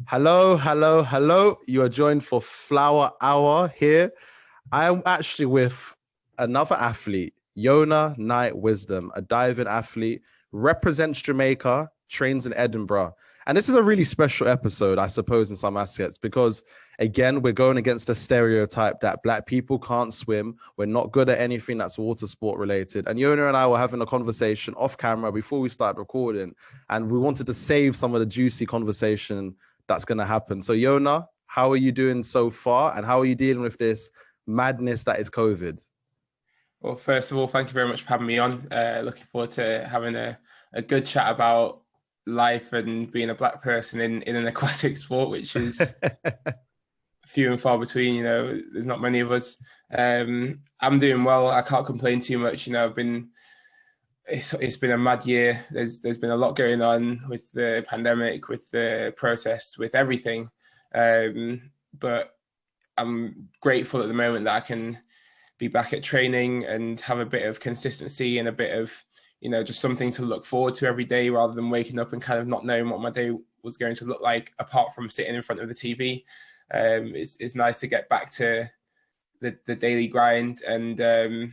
Hello, hello, hello. You are joined for Flower Hour here. I am actually with another athlete, Yona Wisdom, a diving athlete, represents Jamaica, trains in Edinburgh. And this is a really special episode, I suppose, in some aspects, because again, we're going against a stereotype that Black people can't swim. We're not good at anything that's water sport related. And Yona and I were having a conversation off camera before we started recording, and we wanted to save some of the juicy conversation that's going to happen. So, Yona, how are you doing so far? And how are you dealing with this madness that is COVID? Well, first of all, thank you very much for having me on. Looking forward to having a good chat about life and being a Black person in an aquatic sport, which is few and far between. There's not many of us. I'm doing well. I can't complain too much. It's been a mad year. There's been a lot going on with the pandemic, with the protests, with everything. But I'm grateful at the moment that I can be back at training and have a bit of consistency and a bit of, just something to look forward to every day rather than waking up and kind of not knowing what my day was going to look like apart from sitting in front of the TV. It's nice to get back to the daily grind and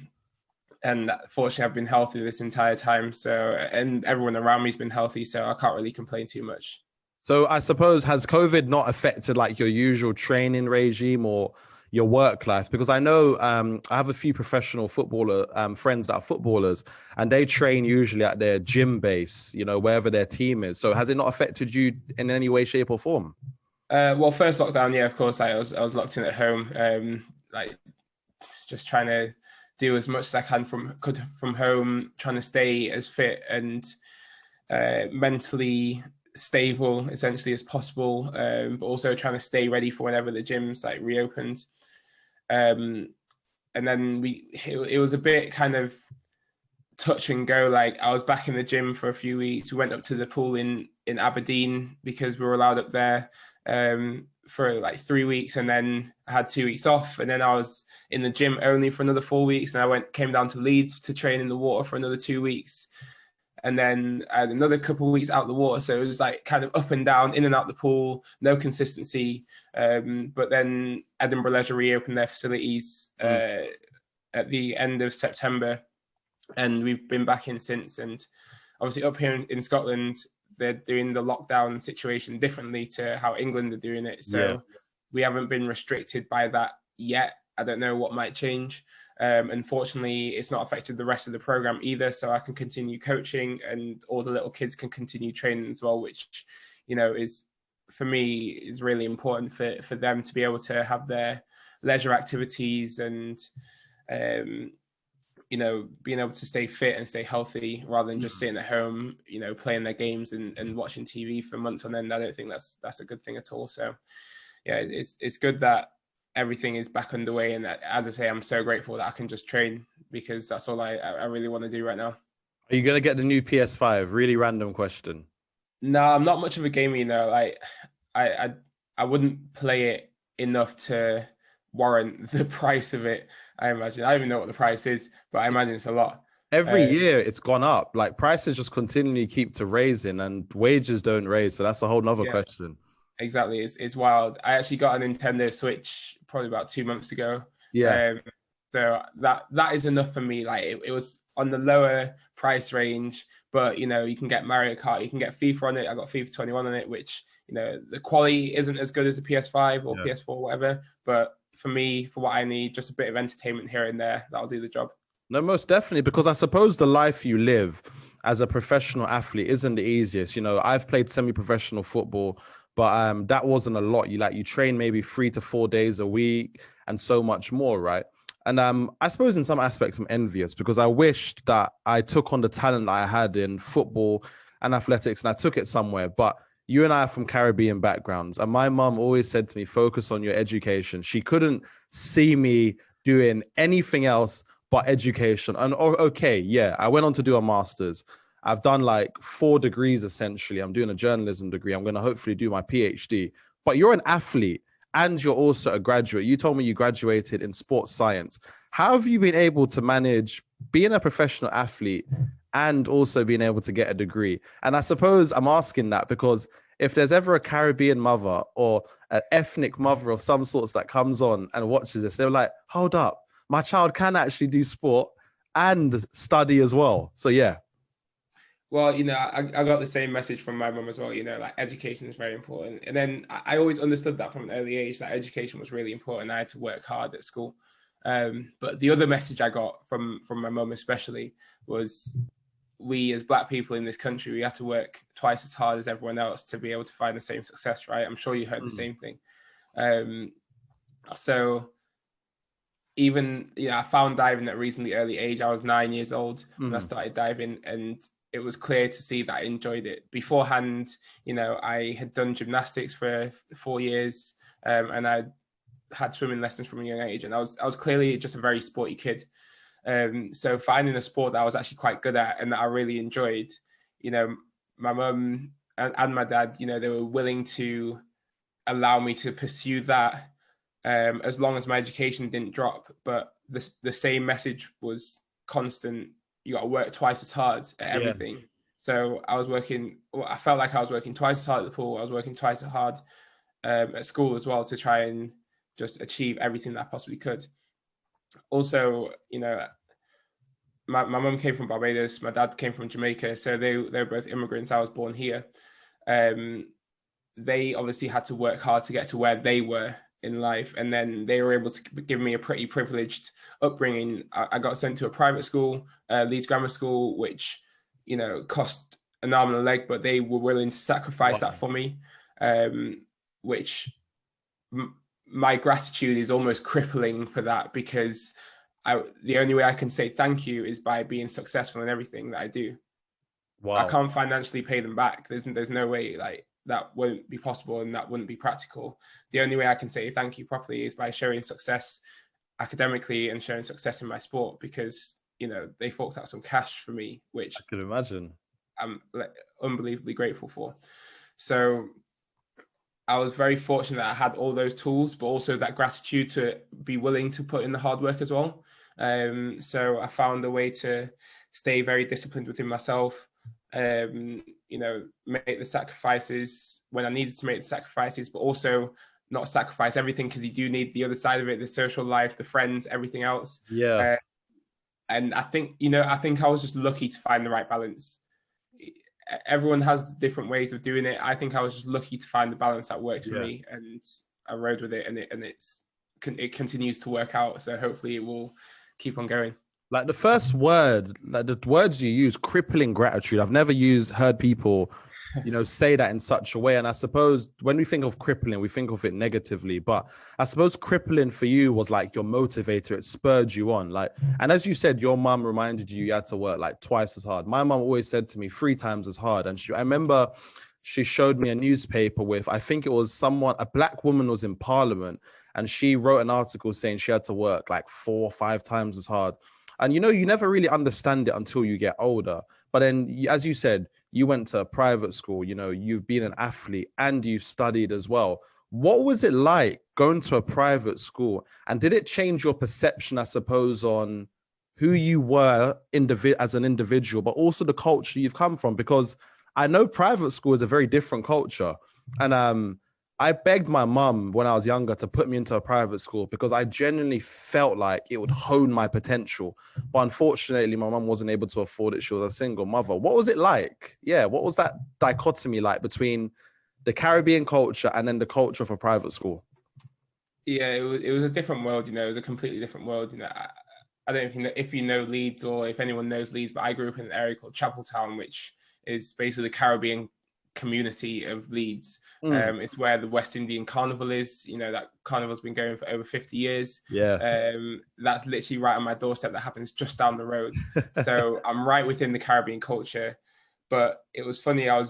fortunately I've been healthy this entire time. And everyone around me has been healthy, so I can't really complain too much. So I suppose, has COVID not affected like your usual training regime or your work life? Because I know I have a few professional footballer friends that are footballers, and they train usually at their gym base, wherever their team is. So has it not affected you in any way, shape or form? Well, first lockdown, yeah, of course, I was locked in at home, just trying to do as much as I can from home, trying to stay as fit and mentally stable essentially as possible, but also trying to stay ready for whenever the gyms reopened. And then it was a bit kind of touch and go. Like, I was back in the gym for a few weeks. We went up to the pool in Aberdeen because we were allowed up there for 3 weeks, and then I had 2 weeks off, and then I was in the gym only for another 4 weeks, and I came down to Leeds to train in the water for another 2 weeks, and then I had another couple of weeks out the water. So it was kind of up and down, in and out the pool, no consistency. But then Edinburgh Leisure reopened their facilities at the end of September, and we've been back in since. And obviously up here in Scotland, they're doing the lockdown situation differently to how England are doing it. So we haven't been restricted by that yet. I don't know what might change. Unfortunately, it's not affected the rest of the program either. So I can continue coaching, and all the little kids can continue training as well, which, is, for me, is really important for them to be able to have their leisure activities and, being able to stay fit and stay healthy rather than just sitting at home, playing their games and watching TV for months on end. I don't think that's a good thing at all. So yeah, it's good that everything is back underway. And that, as I say, I'm so grateful that I can just train, because that's all I really want to do right now. Are you going to get the new PS5? Really random question. No, I'm not much of a gamer, I wouldn't play it enough to warrant the price of it. I imagine. I don't even know what the price is, but I imagine it's a lot. Every year it's gone up. Like, prices just continually keep to raising, and wages don't raise. So that's a whole nother question. Exactly. It's wild. I actually got a Nintendo Switch probably about 2 months ago. Yeah. So that is enough for me. It was on the lower price range, but you can get Mario Kart, you can get FIFA on it. I got FIFA 21 on it, which the quality isn't as good as the PS5 or PS4 or whatever. But for me, for what I need, just a bit of entertainment here and there, that'll do the job. No, most definitely, because I suppose the life you live as a professional athlete isn't the easiest. I've played semi-professional football, but that wasn't a lot. You train maybe 3 to 4 days a week and so much more, right? And I suppose in some aspects I'm envious, because I wished that I took on the talent that I had in football and athletics and I took it somewhere. But you and I are from Caribbean backgrounds, and my mum always said to me, focus on your education. She couldn't see me doing anything else but education. And I went on to do a master's. I've done 4 degrees, essentially. I'm doing a journalism degree. I'm going to hopefully do my PhD. But you're an athlete and you're also a graduate. You told me you graduated in sports science. How have you been able to manage being a professional athlete and also being able to get a degree? And I suppose I'm asking that because if there's ever a Caribbean mother or an ethnic mother of some sorts that comes on and watches this, they're like, hold up, my child can actually do sport and study as well. So yeah. Well, I got the same message from my mum as well, like education is very important. And then I always understood that from an early age, that education was really important. I had to work hard at school. But the other message I got from my mum especially was, we as Black people in this country, we have to work twice as hard as everyone else to be able to find the same success, right? I'm sure you heard the same thing. So even, I found diving at a reasonably early age. I was 9 years old when I started diving, and it was clear to see that I enjoyed it. Beforehand, I had done gymnastics for 4 years, and I had swimming lessons from a young age, and I was clearly just a very sporty kid. So finding a sport that I was actually quite good at and that I really enjoyed, my mum and my dad, they were willing to allow me to pursue that, as long as my education didn't drop. But the same message was constant. You got to work twice as hard at everything. Yeah. So I felt like I was working twice as hard at the pool. I was working twice as hard at school as well, to try and just achieve everything that I possibly could. Also, my mum came from Barbados, my dad came from Jamaica, so they were both immigrants. I was born here. They obviously had to work hard to get to where they were in life, and then they were able to give me a pretty privileged upbringing. I got sent to a private school, Leeds Grammar School, which cost an arm and a leg, but they were willing to sacrifice that for me, which my gratitude is almost crippling for that, because the only way I can say thank you is by being successful in everything that I do. Wow. I can't financially pay them back. There's no way, like, that won't be possible, and that wouldn't be practical. The only way I can say thank you properly is by showing success academically and showing success in my sport, because they forked out some cash for me, which I could imagine I'm unbelievably grateful for. So I was very fortunate that I had all those tools, but also that gratitude to be willing to put in the hard work as well. So I found a way to stay very disciplined within myself, make the sacrifices when I needed to make the sacrifices, but also not sacrifice everything, because you do need the other side of it, the social life, the friends, everything else. Yeah. And I think I was just lucky to find the right balance. Everyone has different ways of doing it. I think I was just lucky to find the balance that worked for me, and I rode with it, and it continues to work out. So hopefully it will keep on going. Like the first word, like the words you use, crippling gratitude. I've never heard people, say that in such a way. And I suppose when we think of crippling, we think of it negatively. But I suppose crippling for you was like your motivator. It spurred you on. Like, and as you said, your mum reminded you had to work like twice as hard. My mum always said to me 3 times as hard. And I remember she showed me a newspaper with, I think it was a Black woman was in Parliament, and she wrote an article saying she had to work like 4 or 5 times as hard. And, you never really understand it until you get older. But then, as you said, you went to a private school, you've been an athlete and you've studied as well. What was it like going to a private school? And did it change your perception, I suppose, on who you were as an individual, but also the culture you've come from? Because I know private school is a very different culture. And I begged my mum when I was younger to put me into a private school, because I genuinely felt like it would hone my potential. But unfortunately, my mum wasn't able to afford it. She was a single mother. What was it like? Yeah, what was that dichotomy like between the Caribbean culture and then the culture of a private school? Yeah, it was a different world, it was a completely different world. I don't know if you know Leeds, or if anyone knows Leeds, but I grew up in an area called Chapeltown, which is basically the Caribbean community of Leeds. It's where the West Indian Carnival is. That carnival's been going for over 50 years. Yeah. That's literally right on my doorstep. That happens just down the road. So I'm right within the Caribbean culture. But it was funny. I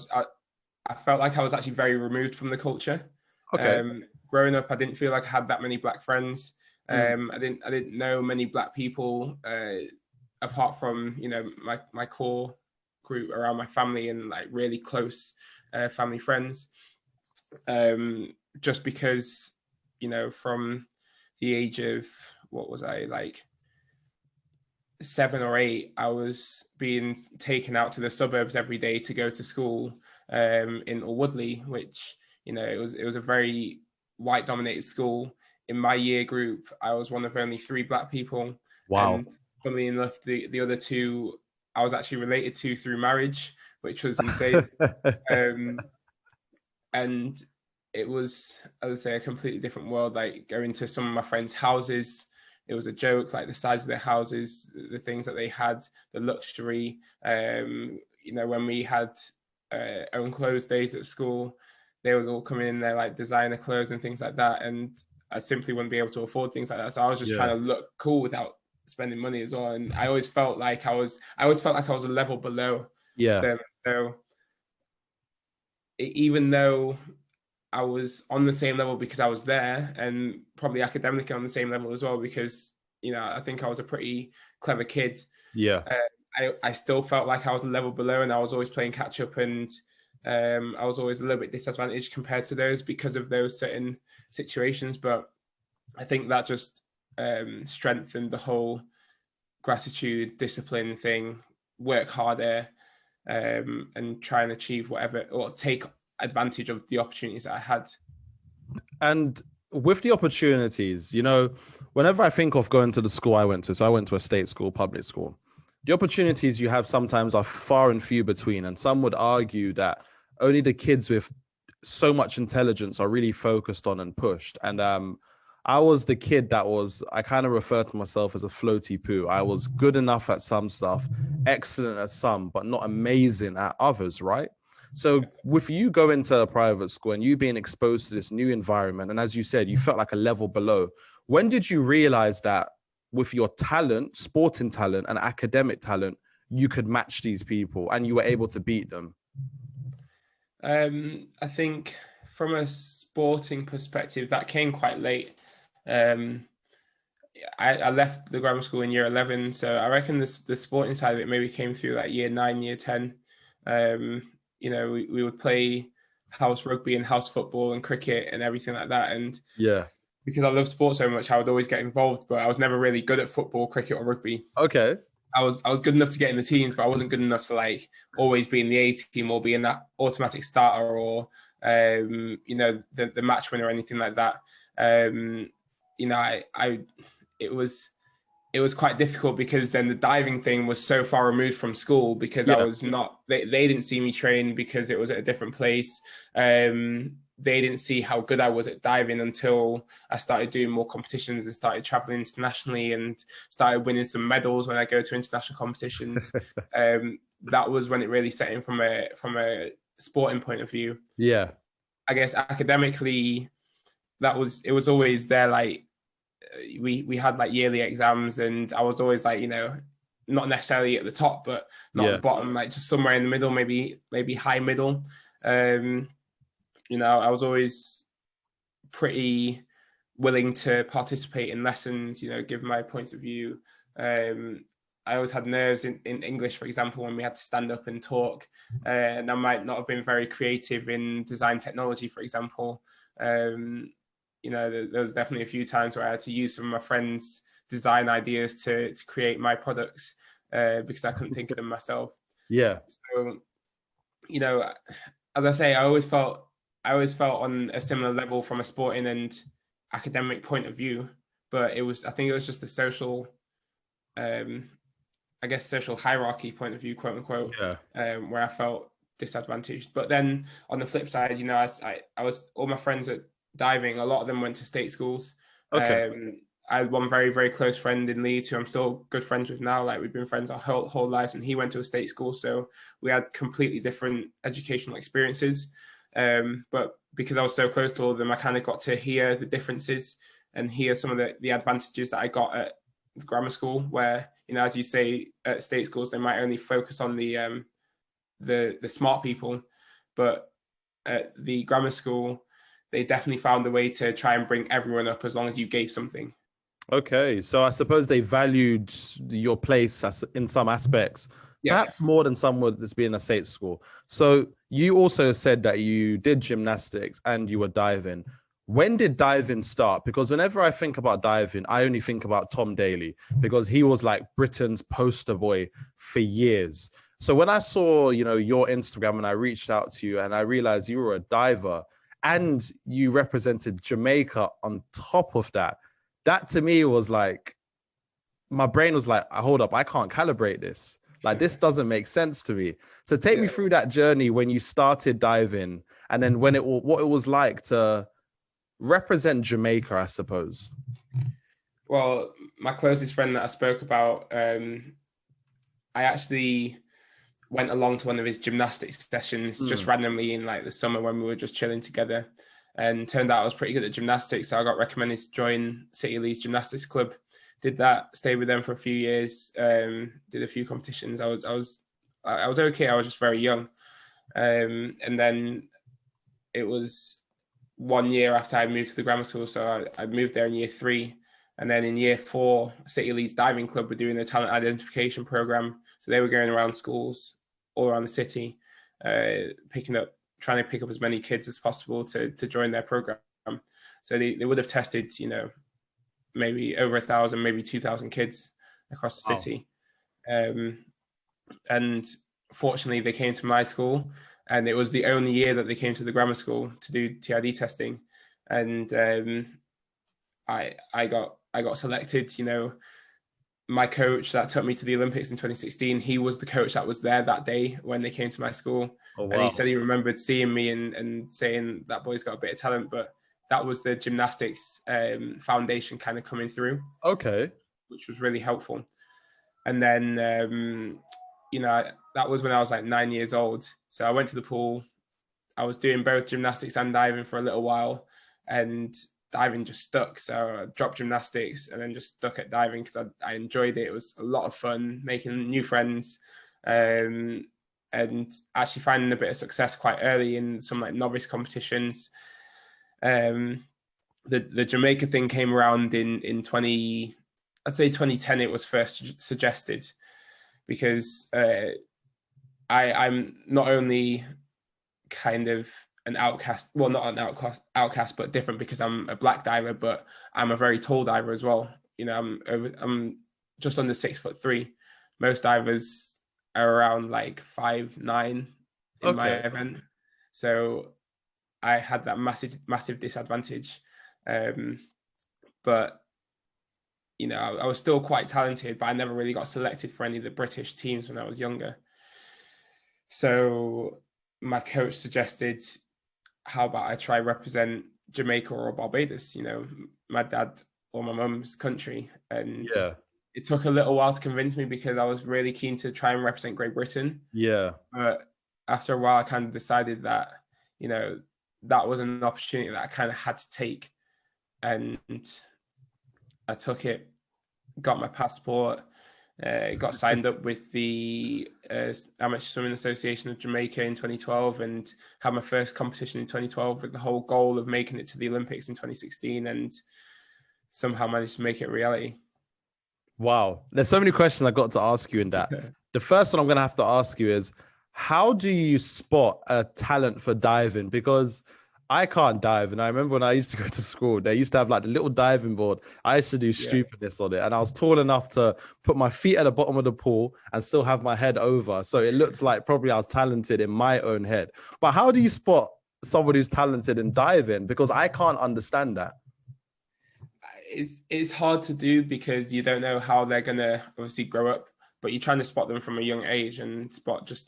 felt like I was actually very removed from the culture. Okay. Growing up, I didn't feel like I had that many Black friends. I didn't know many Black people, apart from my core group around my family and like really close family friends. Just because from the age of, what was I, like 7 or 8, I was being taken out to the suburbs every day to go to school, in Woodley, which, you know, it was a very white dominated school. In my year group, I was one of only 3 Black people. Wow. And funnily enough, the other 2 I was actually related to through marriage, which was insane. And it was, as I say, a completely different world. Like going to some of my friends' houses, it was a joke, like the size of their houses, the things that they had, the luxury. You know, when we had own clothes days at school, they would all come in their like designer clothes and things like that. And I simply wouldn't be able to afford things like that. So I was just trying to look cool without spending money as well. And I always felt like I was a level below them. So even though I was on the same level because I was there, and probably academically on the same level as well, because, you know, I think I was a pretty clever kid. Yeah. I still felt like I was a level below, and I was always playing catch up, and I was always a little bit disadvantaged compared to those because of those certain situations. But I think that just strengthened the whole gratitude, discipline thing, work harder, and try and achieve whatever, or take advantage of the opportunities that I had. And with the opportunities, you know, whenever I think of going to the school I went to, so I went to a state school, public school, the opportunities you have sometimes are far and few between. And some would argue that only the kids with so much intelligence are really focused on and pushed. And I was the kid that I kind of refer to myself as a floaty poo. I was good enough at some stuff, excellent at some, but not amazing at others, right? So with you going to a private school and you being exposed to this new environment, and as you said, you felt like a level below, when did you realize that with your talent, sporting talent and academic talent, you could match these people and you were able to beat them? I think from a sporting perspective, that came quite late. I left the grammar school in year 11, so I reckon the sporting side of it maybe came through like year 9, year 10. You know, we would play house rugby and house football and cricket and everything like that. And because I love sports so much, I would always get involved, but I was never really good at football, cricket, or rugby. Okay. I was good enough to get in the teams, but I wasn't good enough to like always be in the A team or be in that automatic starter or you know, the match winner or anything like that. You know, it was quite difficult because then the diving thing was so far removed from school because I was not, they didn't see me train because it was at a different place. They didn't see how good I was at diving until I started doing more competitions and started traveling internationally and started winning some medals when I go to international competitions. That was when it really set in from a sporting point of view. Yeah. I guess academically, it was always there. Like we had like yearly exams, and I was always like, you know, not necessarily at the top, but not at the bottom, like just somewhere in the middle, maybe high middle. You know, I was always pretty willing to participate in lessons, you know, give my points of view. I always had nerves in English, for example, when we had to stand up and talk. And I might not have been very creative in design technology, for example. You know, there was definitely a few times where I had to use some of my friends' design ideas to create my products because I couldn't think of them myself. Yeah. So, you know, as I say, I always felt on a similar level from a sporting and academic point of view, but I think it was just a social, I guess, social hierarchy point of view, quote unquote, where I felt disadvantaged. But then on the flip side, you know, I was, all my friends at diving, a lot of them went to state schools. I had one very, very close friend in Leeds who I'm still good friends with now. Like we've been friends our whole lives, and he went to a state school. So we had completely different educational experiences. But because I was so close to all of them, I kind of got to hear the differences and hear some of the advantages that I got at the grammar school, where, you know, as you say, at state schools, they might only focus on the smart people, but at the grammar school, they definitely found a way to try and bring everyone up as long as you gave something. Okay, so I suppose they valued your place in some aspects, perhaps more than some would this being a state school. So you also said that you did gymnastics and you were diving. When did diving start? Because whenever I think about diving, I only think about Tom Daley, because he was like Britain's poster boy for years. So when I saw, your Instagram and I reached out to you and I realized you were a diver and you represented Jamaica on top of that, that to me was like, my brain was like, hold up, I can't calibrate this. Like, this doesn't make sense to me. So take me through that journey when you started diving and then what it was like to represent Jamaica, I suppose. Well, my closest friend that I spoke about, I actually went along to one of his gymnastics sessions just randomly in like the summer when we were just chilling together, and turned out I was pretty good at gymnastics. So I got recommended to join City Lee's gymnastics club. Did that, stayed with them for a few years, did a few competitions. I was okay. I was just very young. And then it was 1 year after I moved to the grammar school. So I moved there in year 3. And then in year 4, City Lee's diving club were doing a talent identification program. So they were going around schools all around the city, trying to pick up as many kids as possible to join their program. So they would have tested, maybe over 1,000, maybe 2,000 kids across the city. And fortunately, they came to my school, and it was the only year that they came to the grammar school to do TID testing. And I got selected. My coach that took me to the Olympics in 2016, he was the coach that was there that day when they came to my school. Oh, wow. And he said he remembered seeing me and saying that boy's got a bit of talent, but that was the gymnastics foundation kind of coming through. Okay. Which was really helpful. And then, that was when I was like 9 years old. So I went to the pool. I was doing both gymnastics and diving for a little while, and diving just stuck. So I dropped gymnastics and then just stuck at diving because I enjoyed it. It was a lot of fun, making new friends, and actually finding a bit of success quite early in some like novice competitions. The Jamaica thing came around in 2010. It was first suggested because I'm not only kind of an outcast, well, not an outcast, but different because I'm a black diver, but I'm a very tall diver as well. I'm just under 6'3". Most divers are around like 5'9" in my event. So I had that massive disadvantage. But I was still quite talented, but I never really got selected for any of the British teams when I was younger. So my coach suggested, how about I try represent Jamaica or Barbados, my dad or my mum's country. And it took a little while to convince me because I was really keen to try and represent Great Britain. Yeah. But after a while, I kind of decided that, that was an opportunity that I kind of had to take. And I took it, got my passport, got signed up with the Amateur Swimming Association of Jamaica in 2012 and had my first competition in 2012 with the whole goal of making it to the Olympics in 2016, and somehow managed to make it a reality. Wow. There's so many questions I got to ask you in that. The first one I'm going to have to ask you is, how do you spot a talent for diving? Because I can't dive. And I remember when I used to go to school, they used to have like the little diving board. I used to do stupidness on it. And I was tall enough to put my feet at the bottom of the pool and still have my head over. So it looks like probably I was talented in my own head. But how do you spot somebody who's talented in diving? Because I can't understand that. It's hard to do because you don't know how they're going to obviously grow up, but you're trying to spot them from a young age and spot just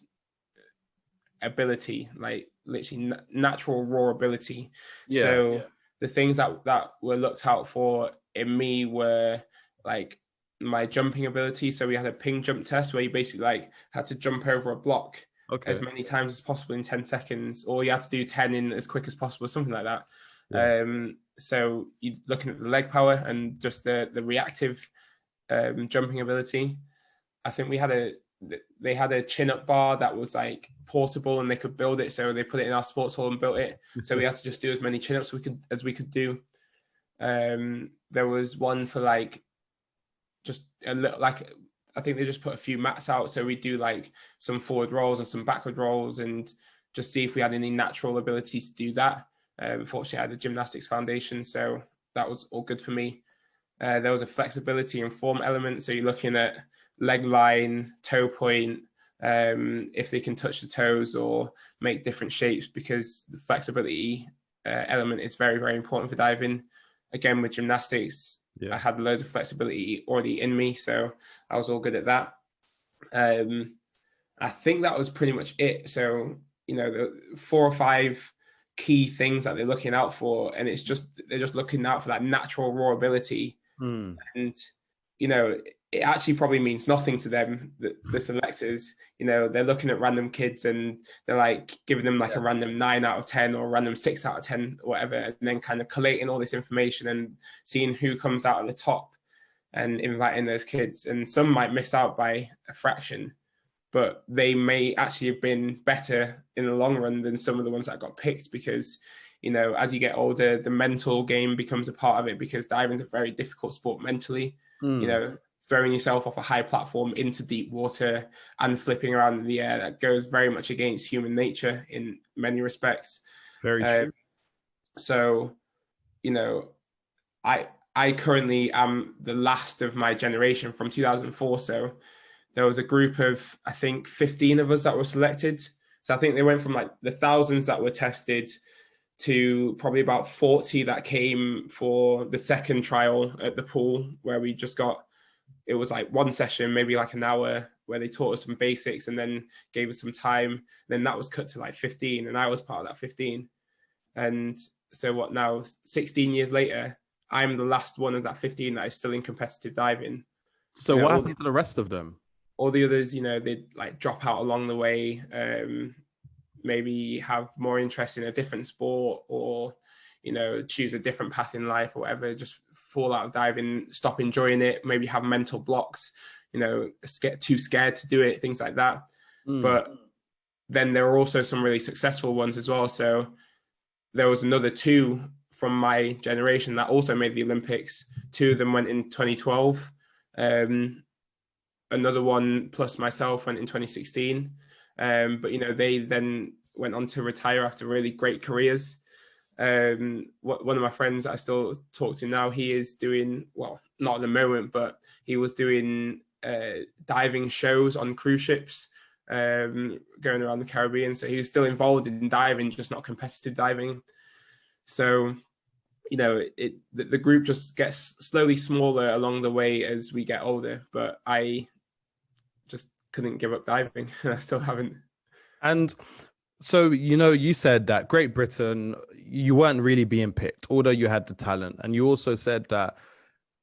ability, like literally natural raw ability. The things that were looked out for in me were like my jumping ability. So we had a ping jump test where you basically like had to jump over a block as many times as possible in 10 seconds, or you had to do 10 in as quick as possible, something like that. So you're looking at the leg power and just the reactive jumping ability. I think they had a chin-up bar that was like portable and they could build it. So they put it in our sports hall and built it. So we had to just do as many chin-ups as we could do. There was one for like just a little, like I think they just put a few mats out. So we do like some forward rolls and some backward rolls and just see if we had any natural ability to do that. Fortunately, I had a gymnastics foundation, so that was all good for me. There was a flexibility and form element. So you're looking at leg line, toe point, if they can touch the toes or make different shapes, because the flexibility element is very, very important for diving. Again, with gymnastics, I had loads of flexibility already in me, so I was all good at that. I think that was pretty much it. So, the 4 or 5 key things that they're looking out for, and they're just looking out for that natural raw ability. And it actually probably means nothing to them, the selectors. They're looking at random kids and they're like giving them like a random 9 out of 10 or a random 6 out of 10 or whatever, and then kind of collating all this information and seeing who comes out at the top and inviting those kids. And some might miss out by a fraction, but they may actually have been better in the long run than some of the ones that got picked, because as you get older, the mental game becomes a part of it, because diving is a very difficult sport mentally. Throwing yourself off a high platform into deep water and flipping around in the air, that goes very much against human nature in many respects. Very true. So, I currently am the last of my generation from 2004. So there was a group of, I think, 15 of us that were selected. So I think they went from like the thousands that were tested to probably about 40 that came for the second trial at the pool, where we just got, it was like one session, maybe like an hour, where they taught us some basics and then gave us some time. Then that was cut to like 15, and I was part of that 15. And so what now, 16 years later, I'm the last one of that 15 that is still in competitive diving. So what happened to the rest of them? All the others, they'd like drop out along the way, maybe have more interest in a different sport, or, choose a different path in life or whatever, just fall out of diving, stop enjoying it, maybe have mental blocks, get too scared to do it, things like that. But then there were also some really successful ones as well. So there was another 2 from my generation that also made the Olympics. 2 of them went in 2012. Another one plus myself went in 2016. But, they then went on to retire after really great careers. One of my friends that I still talk to now, he is doing, well, not at the moment, but he was doing diving shows on cruise ships, going around the Caribbean. So he was still involved in diving, just not competitive diving. So, the group just gets slowly smaller along the way as we get older, but I just couldn't give up diving. I still haven't. And so, you said that Great Britain, you weren't really being picked, although you had the talent. And you also said that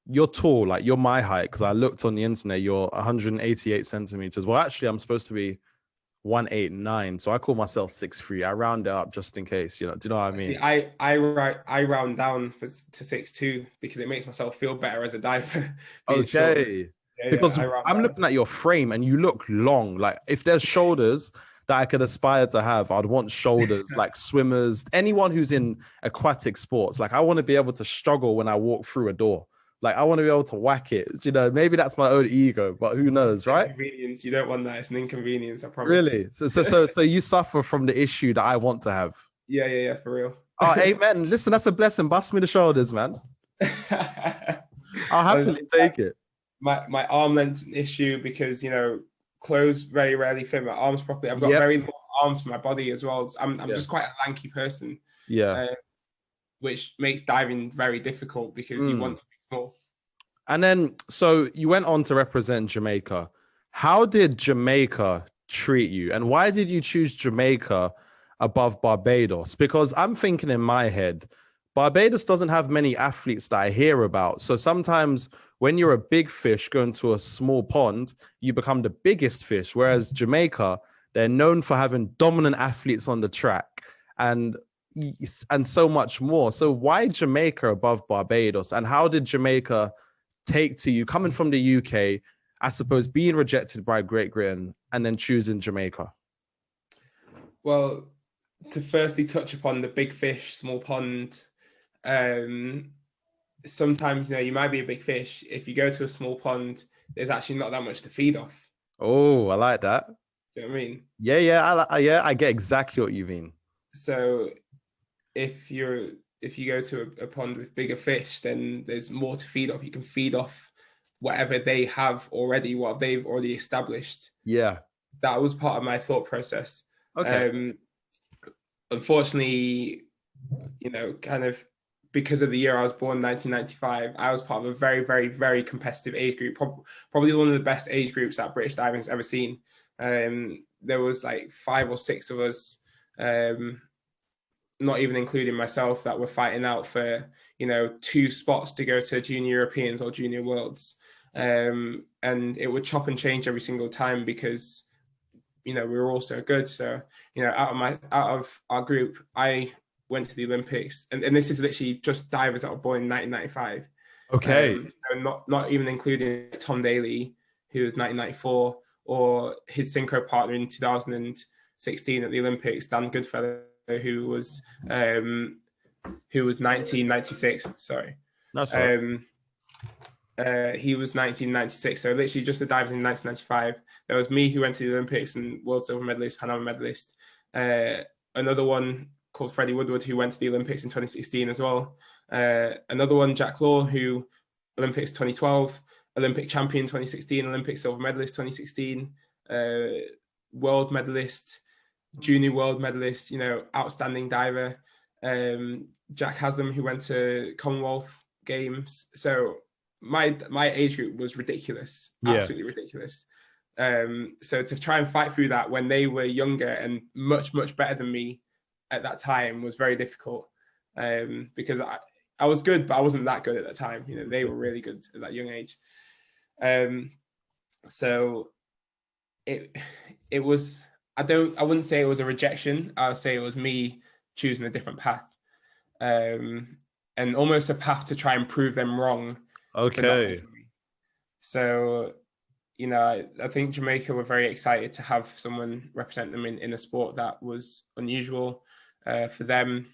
you're tall, like you're my height, because I looked on the internet, you're 188 centimeters. Well, actually, I'm supposed to be 189. So I call myself 6'3". I round it up just in case, do you know what I mean? See, I round down to 6'2" because it makes myself feel better as a diver. Okay. Because I'm looking at your frame and you look long. Like if there's shoulders that I could aspire to have, I'd want shoulders like swimmers, anyone who's in aquatic sports. Like I want to be able to struggle when I walk through a door. Like I want to be able to whack it. Maybe that's my own ego, but who knows, right? Inconvenience. You don't want that. It's an inconvenience, I promise. Really? So you suffer from the issue that I want to have. Yeah, for real. Oh, amen. Listen, that's a blessing. Bust me the shoulders, man. I'll happily take it. My arm length issue, because clothes very rarely fit my arms properly. I've got very long arms for my body as well. I'm just quite a lanky person. Yeah. Which makes diving very difficult because you want to be small. And then, so you went on to represent Jamaica. How did Jamaica treat you? And why did you choose Jamaica above Barbados? Because I'm thinking in my head, Barbados doesn't have many athletes that I hear about. So sometimes when you're a big fish going to a small pond, you become the biggest fish. Whereas Jamaica, they're known for having dominant athletes on the track and so much more. So why Jamaica above Barbados? And how did Jamaica take to you coming from the UK, I suppose, being rejected by Great Britain and then choosing Jamaica? Well, to firstly touch upon the big fish, small pond, sometimes, you might be a big fish. If you go to a small pond, there's actually not that much to feed off. Oh, I like that. Do you know what I mean? Yeah, I get exactly what you mean. So if you go to a pond with bigger fish, then there's more to feed off. You can feed off whatever they have already, what they've already established. Yeah. that was part of my thought process. Okay. Unfortunately, kind of because of the year I was born, 1995, I was part of a very, very, very competitive age group. Probably one of the best age groups that British diving's ever seen. There was like 5 or 6 of us, not even including myself, that were fighting out for 2 spots to go to Junior Europeans or Junior Worlds. And it would chop and change every single time because we were all so good. So out of our group, I went to the Olympics, and this is literally just divers that were born in 1995. Okay. So not even including Tom Daly, who was 1994, or his synchro partner in 2016 at the Olympics, Dan Goodfellow, who was 1996. Sorry. That's right. He was 1996, so literally just the divers in 1995. There was me, who went to the Olympics and world silver medalist, Panama medalist. Another one called Freddie Woodward, who went to the Olympics in 2016 as well. Another one, Jack Law, who Olympics 2012, Olympic champion 2016, Olympic silver medalist 2016, world medalist, junior world medalist, outstanding diver. Jack Haslam, who went to Commonwealth Games. So my age group was ridiculous, absolutely ridiculous. So to try and fight through that when they were younger and much, much better than me at that time was very difficult, because I was good, but I wasn't that good at that time. They were really good at that young age. So it was, I wouldn't say it was a rejection. I would say it was me choosing a different path, and almost a path to try and prove them wrong. Okay. So, I think Jamaica were very excited to have someone represent them in a sport that was unusual for them.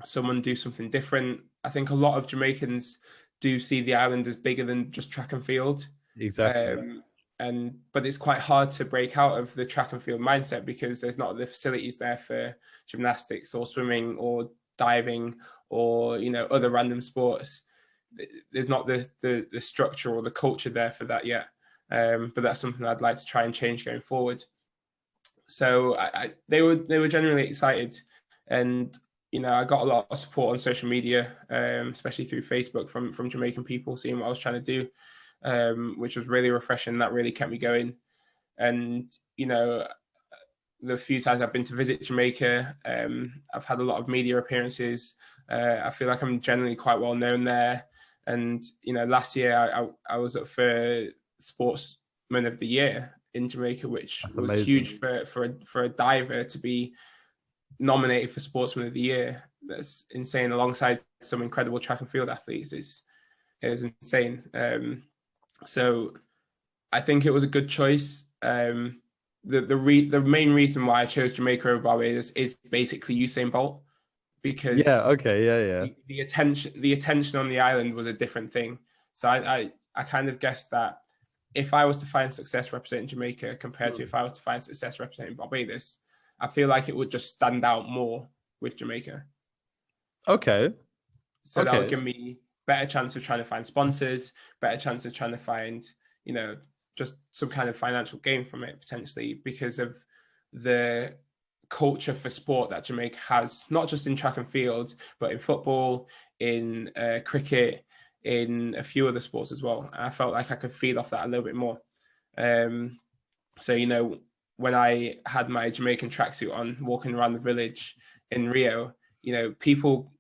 Someone do something different. I think a lot of Jamaicans do see the island as bigger than just track and field. Exactly. But it's quite hard to break out of the track and field mindset because there's not the facilities there for gymnastics or swimming or diving or other random sports. There's not the structure or the culture there for that yet. But that's something I'd like to try and change going forward. So they were genuinely excited, and I got a lot of support on social media, especially through Facebook from Jamaican people seeing what I was trying to do, which was really refreshing. That really kept me going. And the few times I've been to visit Jamaica, I've had a lot of media appearances. I feel like I'm generally quite well known there. And last year I was up for Sportsman of the Year in Jamaica, which was huge for a diver to be nominated for Sportsman of the Year. That's insane. Alongside some incredible track and field athletes, is insane. So I think it was a good choice. The main reason why I chose Jamaica over Barbados is basically Usain Bolt, because the attention on the island was a different thing. So I kind of guessed that if I was to find success representing Jamaica compared to if I was to find success representing Barbados, I feel like it would just stand out more with Jamaica. Okay. So that would give me better chance of trying to find sponsors, better chance of trying to find, just some kind of financial gain from it potentially, because of the culture for sport that Jamaica has, not just in track and field, but in football, in cricket, in a few other sports as well. And I felt like I could feed off that a little bit more. So, when I had my Jamaican tracksuit on, walking around the village in Rio, people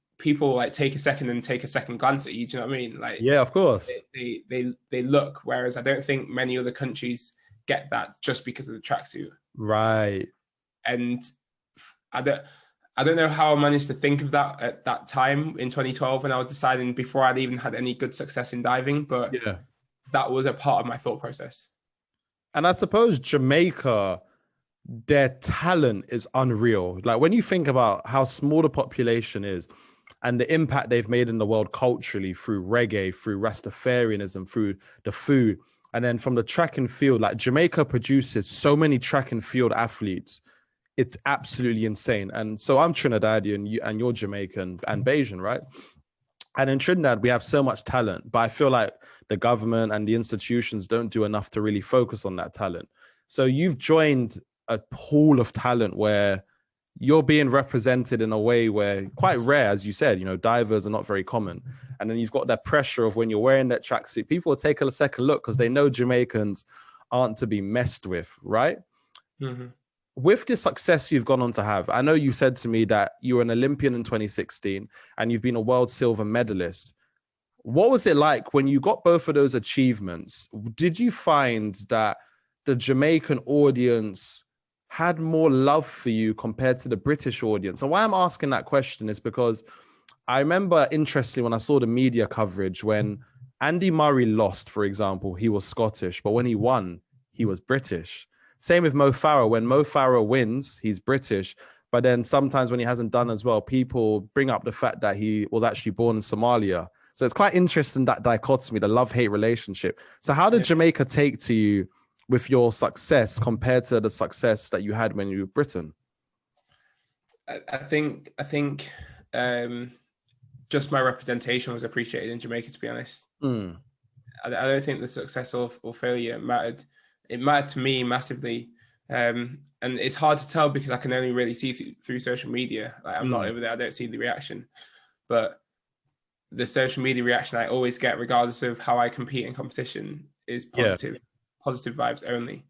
like take a second glance at you. Do you know what I mean? Like, yeah, of course. They look, whereas I don't think many other countries get that just because of the tracksuit. Right. And I don't know how I managed to think of that at that time in 2012 when I was deciding, before I'd even had any good success in diving, but that was a part of my thought process. And I suppose Jamaica, their talent is unreal. Like when you think about how small the population is and the impact they've made in the world culturally through reggae, through Rastafarianism, through the food, and then from the track and field, like Jamaica produces so many track and field athletes. It's absolutely insane. And so I'm Trinidadian and you're Jamaican and Bajan, right? And in Trinidad, we have so much talent, but I feel like the government and the institutions don't do enough to really focus on that talent. So you've joined a pool of talent where you're being represented in a way where quite rare, as you said, divers are not very common. And then you've got that pressure of when you're wearing that tracksuit, people will take a second look because they know Jamaicans aren't to be messed with, right? Mm-hmm. With the success you've gone on to have, I know you said to me that you were an Olympian in 2016 and you've been a world silver medalist. What was it like when you got both of those achievements? Did you find that the Jamaican audience had more love for you compared to the British audience? And why I'm asking that question is because I remember, interestingly, when I saw the media coverage, when Andy Murray lost, for example, he was Scottish, but when he won, he was British. Same with Mo Farah. When Mo Farah wins, he's British. But then sometimes when he hasn't done as well, people bring up the fact that he was actually born in Somalia. So it's quite interesting, that dichotomy, the love-hate relationship. So how did Jamaica take to you with your success compared to the success that you had when you were Britain? I think just my representation was appreciated in Jamaica, to be honest. I don't think the success or failure mattered. It mattered to me massively. And it's hard to tell because I can only really see through social media. Like, I'm not over there. I don't see the reaction. But the social media reaction I always get, regardless of how I compete in competition, is positive. Positive vibes only.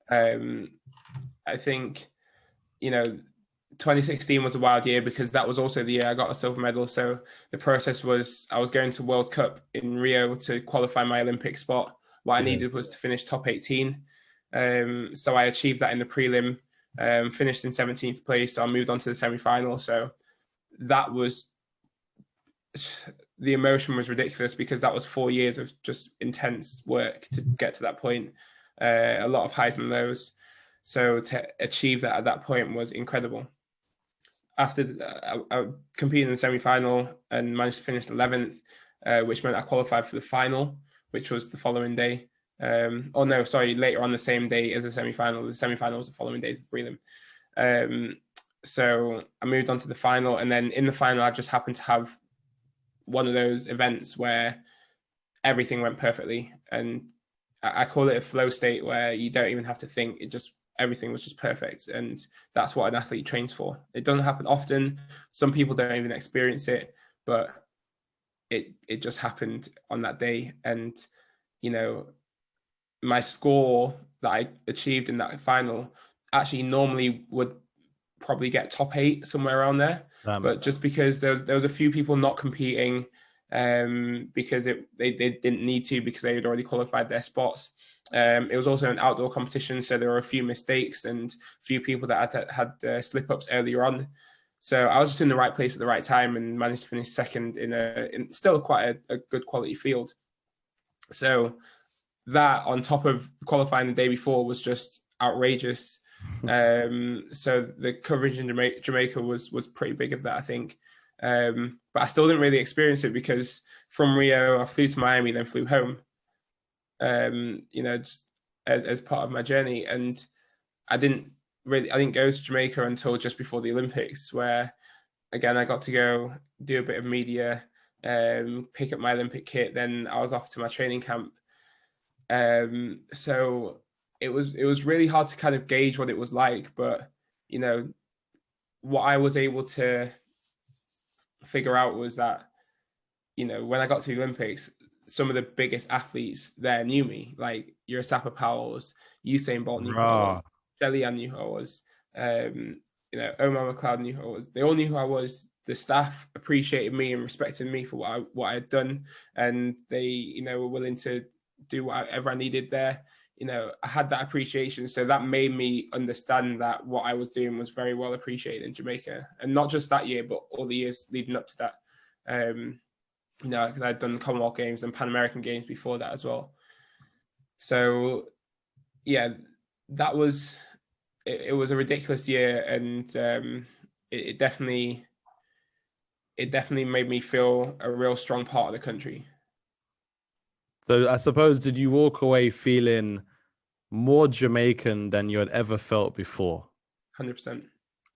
I think, 2016 was a wild year because that was also the year I got a silver medal. So the process was I was going to World Cup in Rio to qualify my Olympic spot. What I needed was to finish top 18. So I achieved that in the prelim, finished in 17th place. So I moved on to the semi-final. So that was, the emotion was ridiculous because that was 4 years of just intense work to get to that point. A lot of highs and lows. So to achieve that at that point was incredible. After I competed in the semi-final and managed to finish 11th, which meant I qualified for the final, which was the following day. Later on the same day as the semi-final. The semi-final was the following day of the prelim. So I moved on to the final, and then in the final, I just happened to have one of those events where everything went perfectly, and I call it a flow state where you don't even have to think. Everything was just perfect, and that's what an athlete trains for. It doesn't happen often. Some people don't even experience it, but it just happened on that day. And my score that I achieved in that final actually normally would probably get top 8, somewhere around there. But just because there was a few people not competing because they didn't need to because they had already qualified their spots. It was also an outdoor competition, so there were a few mistakes and a few people that had slip-ups earlier on. So I was just in the right place at the right time and managed to finish second in still quite a good quality field. So that, on top of qualifying the day before, was just outrageous. So the coverage in Jamaica was pretty big of that, I think. But I still didn't really experience it because from Rio, I flew to Miami, then flew home, just as part of my journey. And I didn't go to Jamaica until just before the Olympics, where, again, I got to go do a bit of media, pick up my Olympic kit. Then I was off to my training camp. So it was really hard to kind of gauge what it was like. But, what I was able to figure out was that, when I got to the Olympics, some of the biggest athletes there knew me. Like Ioc Powell's, Usain Bolt knew who I was, Shelly Ann knew who I was, Omar McLeod knew who I was. They all knew who I was. The staff appreciated me and respected me for what I had done, and they, were willing to do whatever I needed there. I had that appreciation, so that made me understand that what I was doing was very well appreciated in Jamaica, and not just that year, but all the years leading up to that. Because I'd done Commonwealth Games and Pan American Games before that as well. So, yeah, that was it was a ridiculous year, and it definitely made me feel a real strong part of the country. So I suppose, did you walk away feeling more Jamaican than you had ever felt before? 100%.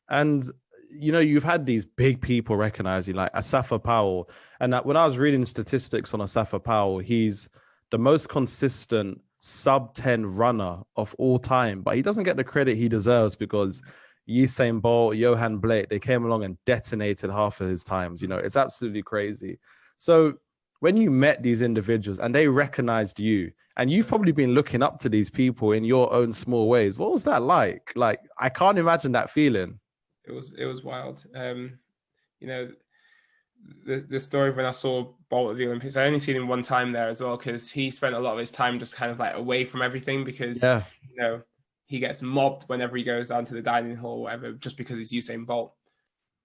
And, you've had these big people recognize you, like Asafa Powell. And that when I was reading statistics on Asafa Powell, he's the most consistent sub 10 runner of all time, but he doesn't get the credit he deserves because Usain Bolt, Johan Blake, they came along and detonated half of his times. You know, it's absolutely crazy. So when you met these individuals and they recognized you, and you've probably been looking up to these people in your own small ways, what was that like? Like, I can't imagine that feeling. It was wild. You know, the story of when I saw Bolt at the Olympics, I only seen him one time there as well, because he spent a lot of his time just kind of like away from everything, because Yeah. you know, he gets mobbed whenever he goes down to the dining hall or whatever, just because he's Usain Bolt.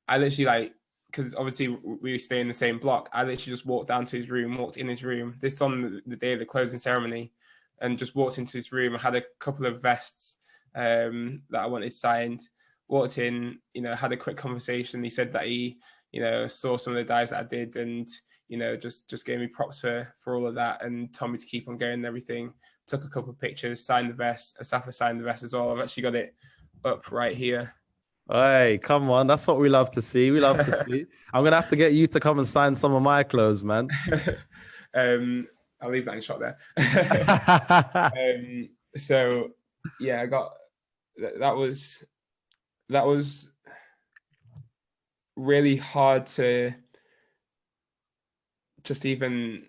I literally like, because obviously we stay in the same block, I literally just walked down to his room, walked in his room, this on the day of the closing ceremony, and just walked into his room. I had a couple of vests that I wanted signed, walked in, you know, had a quick conversation. He said that he, you know, saw some of the dives that I did, and, you know, just gave me props for all of that, and told me to keep on going and everything. Took a couple of pictures, signed the vest. Asafa signed the vest as well. I've actually got it up right here. Hey, come on. That's what we love to see. We love to see. I'm going to have to get you to come and sign some of my clothes, man. I'll leave that in shot there. So yeah, I got that was really hard to just even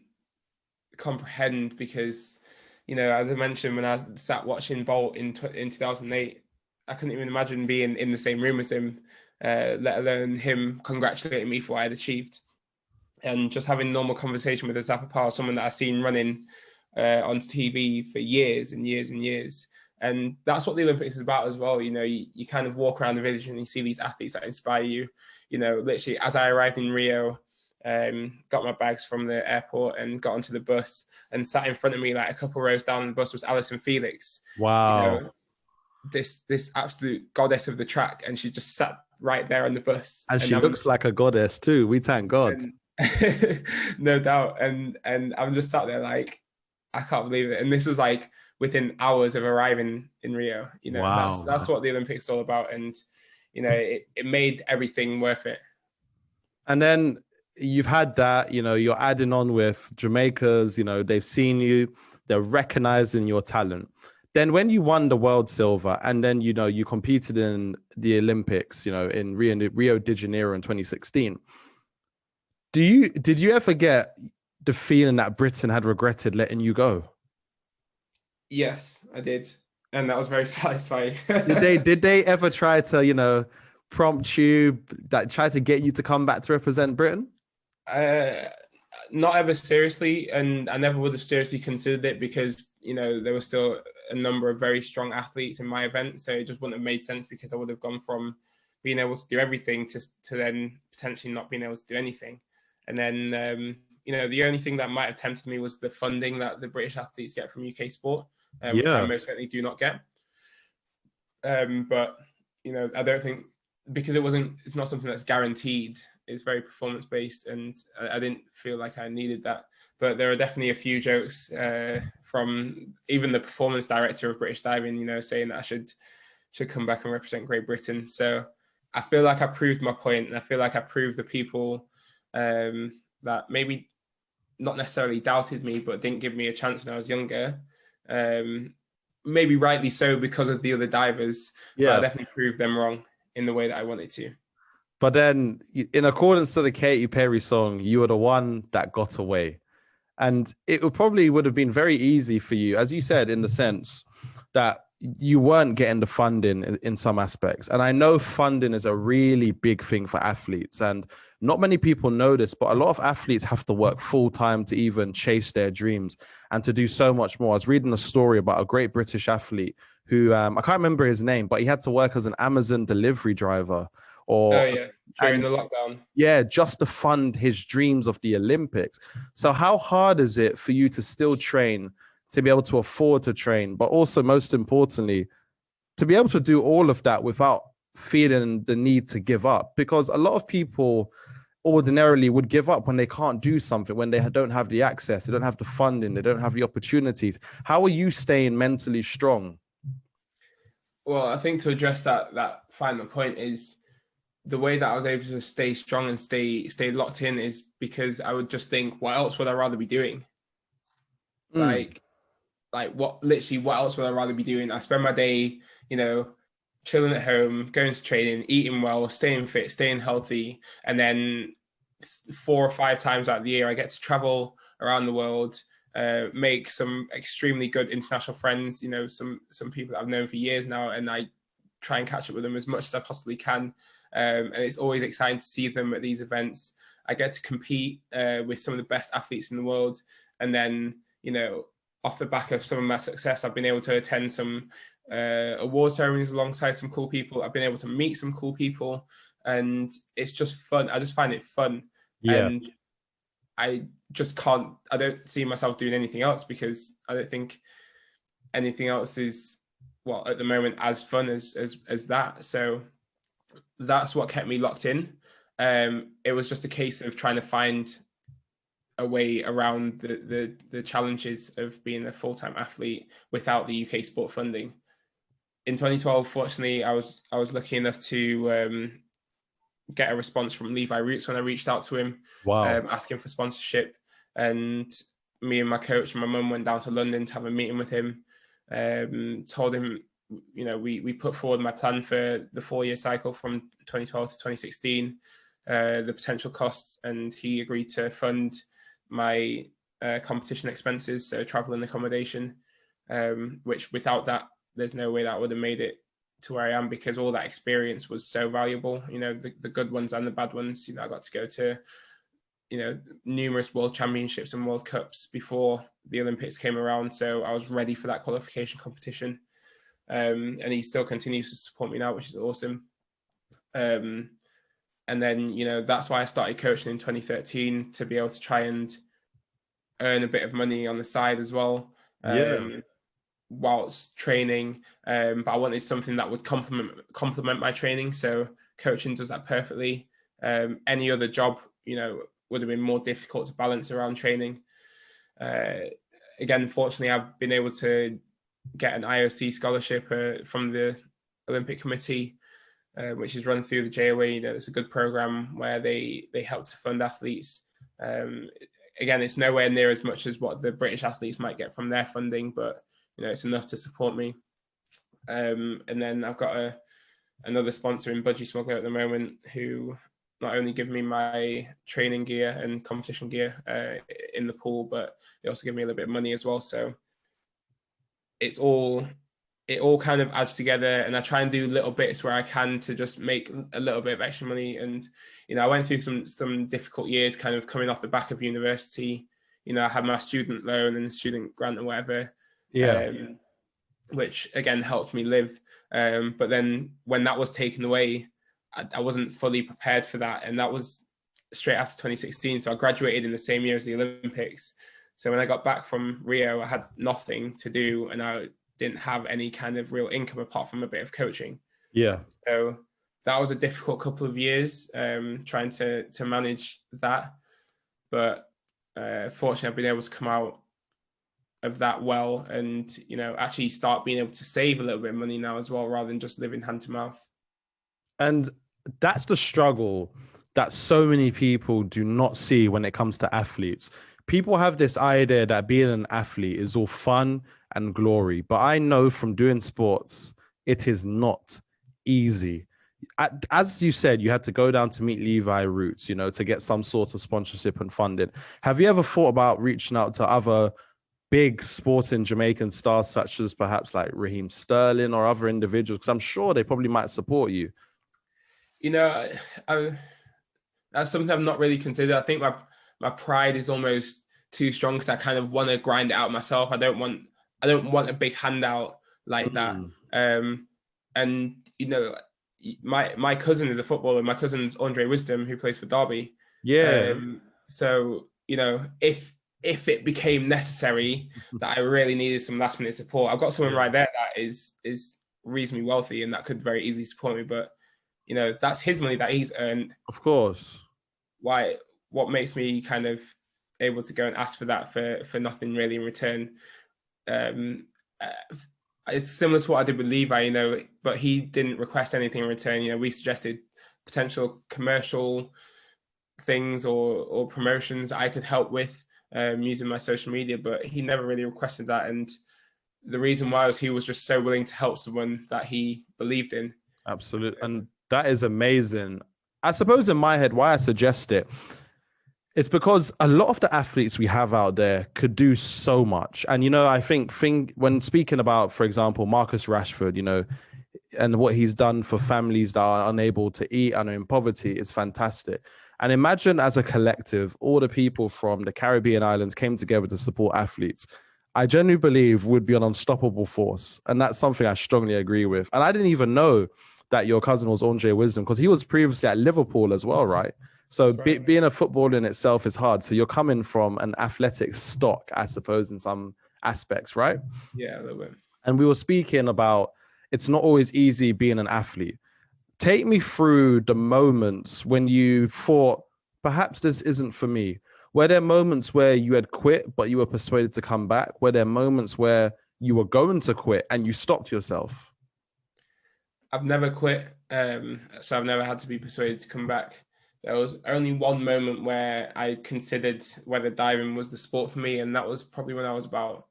comprehend, because, you know, as I mentioned, when I sat watching Bolt in 2008, I couldn't even imagine being in the same room as him, let alone him congratulating me for what I had achieved. And just having normal conversation with a Zappa, someone that I've seen running on TV for years and years and years. And that's what the Olympics is about as well. You know, you kind of walk around the village and you see these athletes that inspire you. You know, literally, as I arrived in Rio, got my bags from the airport and got onto the bus, and sat in front of me, like a couple rows down the bus, was Alison Felix. Wow. You know, this absolute goddess of the track, and she just sat right there on the bus. And she looks like a goddess too. We thank God. No doubt. And I'm just sat there like, I can't believe it. And this was like within hours of arriving in Rio. You know, Wow. that's what the Olympics is all about. And, you know, it made everything worth it. And then you've had that, you know, you're adding on with Jamaica's, you know, they've seen you, they're recognizing your talent. Then when you won the world silver, and then, you know, you competed in the Olympics, you know, in Rio de Janeiro in 2016, did you ever get the feeling that Britain had regretted letting you go? Yes, I did. And that was very satisfying. Did they ever try to, you know, prompt you, that try to get you to come back to represent Britain? Not ever seriously, and I never would have seriously considered it, because, you know, there was still a number of very strong athletes in my event, so it just wouldn't have made sense, because I would have gone from being able to do everything to then potentially not being able to do anything. And then you know, the only thing that might have tempted me was the funding that the British athletes get from UK Sport, which I most certainly do not get. But, you know, I don't think, because it's not something that's guaranteed. It's very performance based, and I didn't feel like I needed that. But there are definitely a few jokes from even the performance director of British Diving, you know, saying that I should come back and represent Great Britain. So I feel like I proved my point, and I feel like I proved the people that maybe not necessarily doubted me, but didn't give me a chance when I was younger. Maybe rightly so, because of the other divers. Yeah, but I definitely proved them wrong in the way that I wanted to. But then, in accordance to the Katy Perry song, you were the one that got away. And it would have been very easy for you, as you said, in the sense that you weren't getting the funding in some aspects. And I know funding is a really big thing for athletes. And not many people know this, but a lot of athletes have to work full time to even chase their dreams and to do so much more. I was reading a story about a great British athlete who, I can't remember his name, but he had to work as an Amazon delivery driver. During the lockdown. Yeah, just to fund his dreams of the Olympics. So how hard is it for you to still train, to be able to afford to train, but also, most importantly, to be able to do all of that without feeling the need to give up? Because a lot of people ordinarily would give up when they can't do something, when they don't have the access, they don't have the funding, they don't have the opportunities. How are you staying mentally strong? Well, I think to address that final point is, the way that I was able to stay strong and stay locked in is because I would just think, what else would I rather be doing? Like like what else would I rather be doing? I spend my day, you know, chilling at home, going to training, eating well, staying fit, staying healthy, and then 4 or 5 times out of the year I get to travel around the world, make some extremely good international friends, you know, some people that I've known for years now, and I try and catch up with them as much as I possibly can. And it's always exciting to see them at these events. I get to compete with some of the best athletes in the world. And then, you know, off the back of some of my success, I've been able to attend some award ceremonies alongside some cool people. I've been able to meet some cool people, and it's just fun. I just find it fun. Yeah. And I don't see myself doing anything else, because I don't think anything else is, well, at the moment, as fun as that. So that's what kept me locked in. It was just a case of trying to find a way around the challenges of being a full-time athlete without the UK sport funding. In 2012, fortunately, I was lucky enough to get a response from Levi Roots when I reached out to him, asking for sponsorship. And me and my coach and my mum went down to London to have a meeting with him. Told him, you know, we put forward my plan for the 4-year cycle from 2012 to 2016, the potential costs, and he agreed to fund my competition expenses, so travel and accommodation, which without that, there's no way that I would have made it to where I am, because all that experience was so valuable, you know, the good ones and the bad ones. You know, I got to go to, you know, numerous world championships and world cups before the Olympics came around, so I was ready for that qualification competition. And he still continues to support me now, which is awesome. And then, you know, that's why I started coaching in 2013, to be able to try and earn a bit of money on the side as well, whilst training. But I wanted something that would complement my training. So coaching does that perfectly. Any other job, you know, would have been more difficult to balance around training. Again, fortunately, I've been able to get an Ioc Scholarship from the Olympic Committee, which is run through the JOA. You know, it's a good program where they help to fund athletes. Again, it's nowhere near as much as what the British athletes might get from their funding, but you know, it's enough to support me. And then I've got another sponsor in Budgie Smuggler at the moment, who not only give me my training gear and competition gear in the pool, but they also give me a little bit of money as well. So it all kind of adds together, and I try and do little bits where I can to just make a little bit of extra money. And you know, I went through some difficult years, kind of coming off the back of university. You know, I had my student loan and student grant or whatever, which again helped me live. But then when that was taken away, I wasn't fully prepared for that, and that was straight after 2016. So I graduated in the same year as the Olympics. So when I got back from Rio, I had nothing to do, and I didn't have any kind of real income apart from a bit of coaching. Yeah. So that was a difficult couple of years, trying to manage that. But fortunately, I've been able to come out of that well, and you know, actually start being able to save a little bit of money now as well, rather than just living hand to mouth. And that's the struggle that so many people do not see when it comes to athletes. People have this idea that being an athlete is all fun and glory, but I know from doing sports, it is not easy. As you said, you had to go down to meet Levi Roots, you know, to get some sort of sponsorship and funding. Have you ever thought about reaching out to other big sporting Jamaican stars, such as perhaps like Raheem Sterling or other individuals? Because I'm sure they probably might support you. You know, that's something I've not really considered. I think my pride is almost too strong, because I kind of want to grind it out myself. I don't want a big handout like that. And you know, my cousin is a footballer. My cousin's Andre Wisdom, who plays for Derby. Yeah. So you know, if it became necessary that I really needed some last minute support, I've got someone right there that is reasonably wealthy and that could very easily support me. But you know, that's his money that he's earned. Of course. What makes me kind of able to go and ask for that for nothing really in return? It's similar to what I did with Levi, you know, but he didn't request anything in return. You know, we suggested potential commercial things or promotions I could help with using my social media, but he never really requested that. And the reason why was he was just so willing to help someone that he believed in. Absolutely. And that is amazing. I suppose in my head, why I suggest it, it's because a lot of the athletes we have out there could do so much. And, I think when speaking about, for example, Marcus Rashford, and what he's done for families that are unable to eat and are in poverty is fantastic. And imagine as a collective, all the people from the Caribbean islands came together to support athletes. I genuinely believe would be an unstoppable force. And that's something I strongly agree with. And I didn't even know that your cousin was Andre Wisdom, because he was previously at Liverpool as well, right? So being a footballer in itself is hard. So you're coming from an athletic stock, I suppose, in some aspects, right? Yeah, a little bit. And we were speaking about it's not always easy being an athlete. Take me through the moments when you thought, perhaps this isn't for me. Were there moments where you had quit, but you were persuaded to come back? Were there moments where you were going to quit and you stopped yourself? I've never quit, so I've never had to be persuaded to come back. There was only one moment where I considered whether diving was the sport for me, and that was probably when I was about...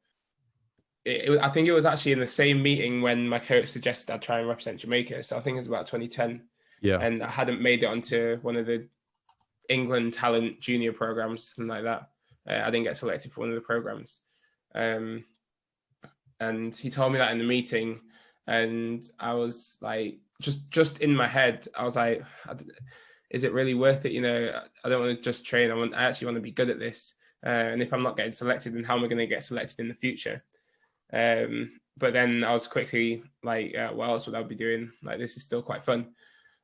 I think it was actually in the same meeting when my coach suggested I'd try and represent Jamaica. So I think it was about 2010. Yeah. And I hadn't made it onto one of the England talent junior programs, something like that. I didn't get selected for one of the programs. And he told me that in the meeting, and I was like, just in my head, I was like, is it really worth it? I don't want to just train. I actually want to be good at this. And if I'm not getting selected, then how am I going to get selected in the future? But then I was quickly like, what else would I be doing? Like, this is still quite fun.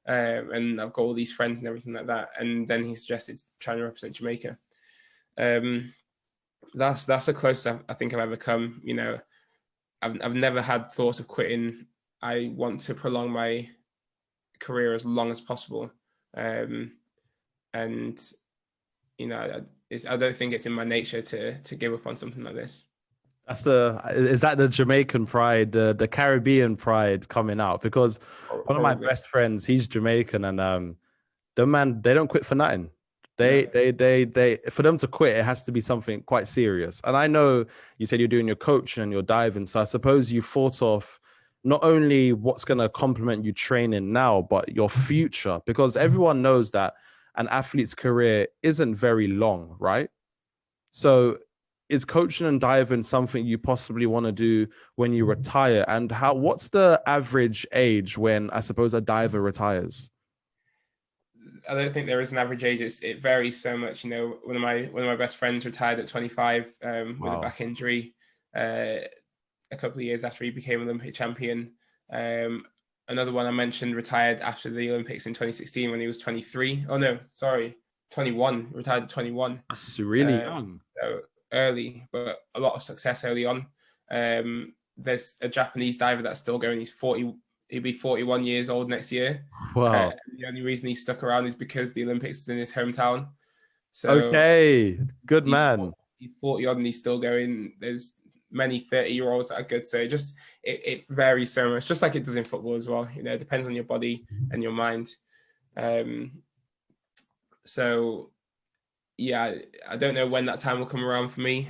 And I've got all these friends and everything like that. And then he suggested trying to represent Jamaica. That's the closest I think I've ever come. I've never had thoughts of quitting. I want to prolong my career as long as possible. And I don't think it's in my nature to give up on something like this. Is that the Jamaican pride, the Caribbean pride coming out? Because one of my best friends, he's Jamaican, and the man, they don't quit for nothing. They for them to quit, it has to be something quite serious. And I know you said you're doing your coaching and you're diving, so I suppose you thought of not only what's going to complement you training now, but your future, because everyone knows that an athlete's career isn't very long, right? So is coaching and diving something you possibly want to do when you retire? And what's the average age when, I suppose, a diver retires? I don't think there is an average age. It varies so much. One of my best friends retired at 25 with a back injury a couple of years after he became Olympic champion. Another one I mentioned retired after the Olympics in 2016 when he was 23. Oh no, sorry, 21. Retired at 21. That's really young. So early, but a lot of success early on. There's a Japanese diver that's still going. He's 40. He'll be 41 years old next year. Wow. The only reason he stuck around is because the Olympics is in his hometown. So okay, good man. He's 40 odd and he's still going. There's many 30-year-olds that are good. So it varies so much, just like it does in football as well. It depends on your body and your mind. So yeah, I don't know when that time will come around for me.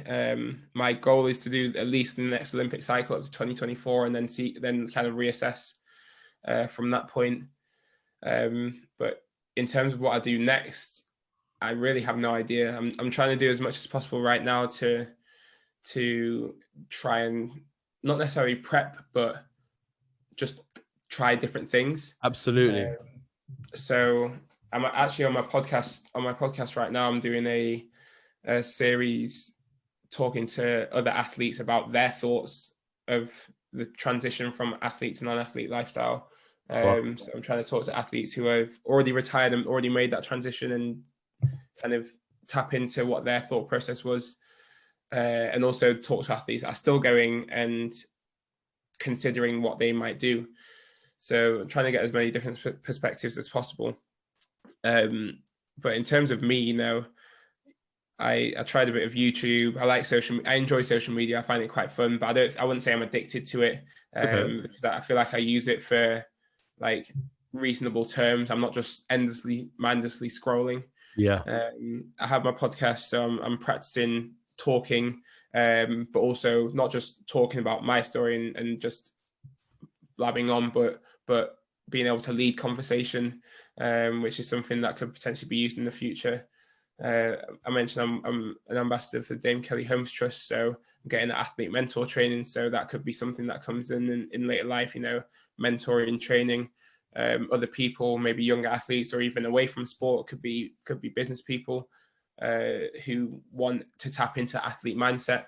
My goal is to do at least the next Olympic cycle up to 2024 and then kind of reassess from that point. But in terms of what I do next, I really have no idea. I'm trying to do as much as possible right now to try and not necessarily prep, but just try different things. Absolutely. So I'm actually on my podcast right now. I'm doing a series talking to other athletes about their thoughts of the transition from athlete to non-athlete lifestyle. So I'm trying to talk to athletes who have already retired and already made that transition and kind of tap into what their thought process was. And also talk to athletes that are still going and considering what they might do. So I'm trying to get as many different perspectives as possible. But in terms of me, I tried a bit of YouTube. I enjoy social media. I find it quite fun, but I wouldn't say I'm addicted to it. Because I feel like I use it for like reasonable terms. I'm not just mindlessly scrolling. Yeah. I have my podcast, so I'm practicing talking but also not just talking about my story and just blabbing on, but being able to lead conversation, which is something that could potentially be used in the future. I mentioned I'm an ambassador for the Dame Kelly Holmes Trust, so I'm getting athlete mentor training. So that could be something that comes in later life, mentoring, training other people, maybe younger athletes, or even away from sport. Could be business people who want to tap into athlete mindset.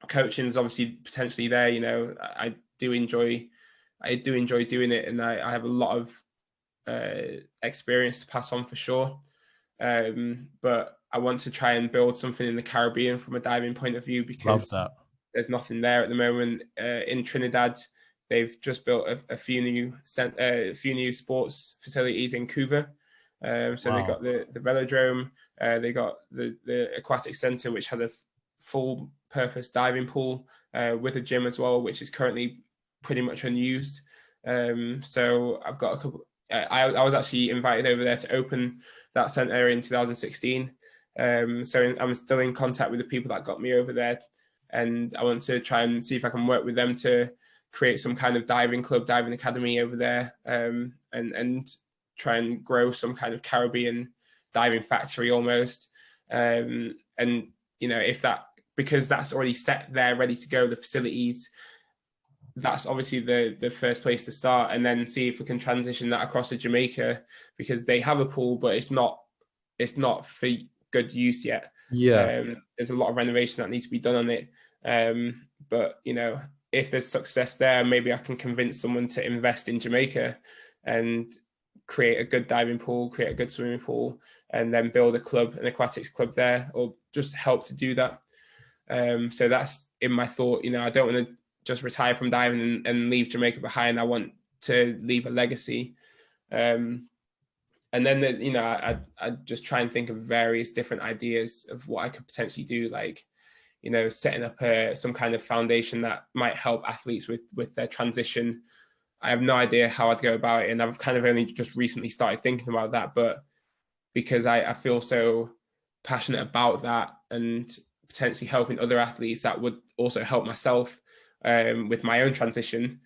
Coaching is obviously potentially there. I do enjoy doing it, and I have a lot of experience to pass on for sure. But I want to try and build something in the Caribbean from a diving point of view, because there's nothing there at the moment. In Trinidad, they've just built a few new sports facilities in Cuba. So they got the velodrome, they got the aquatic center, which has a full purpose diving pool with a gym as well, which is currently pretty much unused. So I've got a couple. I was actually invited over there to open that center in 2016. So I'm still in contact with the people that got me over there, and I want to try and see if I can work with them to create some kind of diving club, diving academy over there, and try and grow some kind of Caribbean diving factory almost. And if that, because that's already set there, ready to go, the facilities, that's obviously the first place to start, and then see if we can transition that across to Jamaica, because they have a pool, but it's not for good use yet. There's a lot of renovation that needs to be done on it. But if there's success there, maybe I can convince someone to invest in Jamaica and create a good diving pool, create a good swimming pool, and then build a club, an aquatics club there, or just help to do that. So that's in my thought. I don't want to just retire from diving and leave Jamaica behind. I want to leave a legacy. And then, I just try and think of various different ideas of what I could potentially do, like, setting up some kind of foundation that might help athletes with their transition. I have no idea how I'd go about it, and I've kind of only just recently started thinking about that, but because I feel so passionate about that and potentially helping other athletes, that would also help myself with my own transition.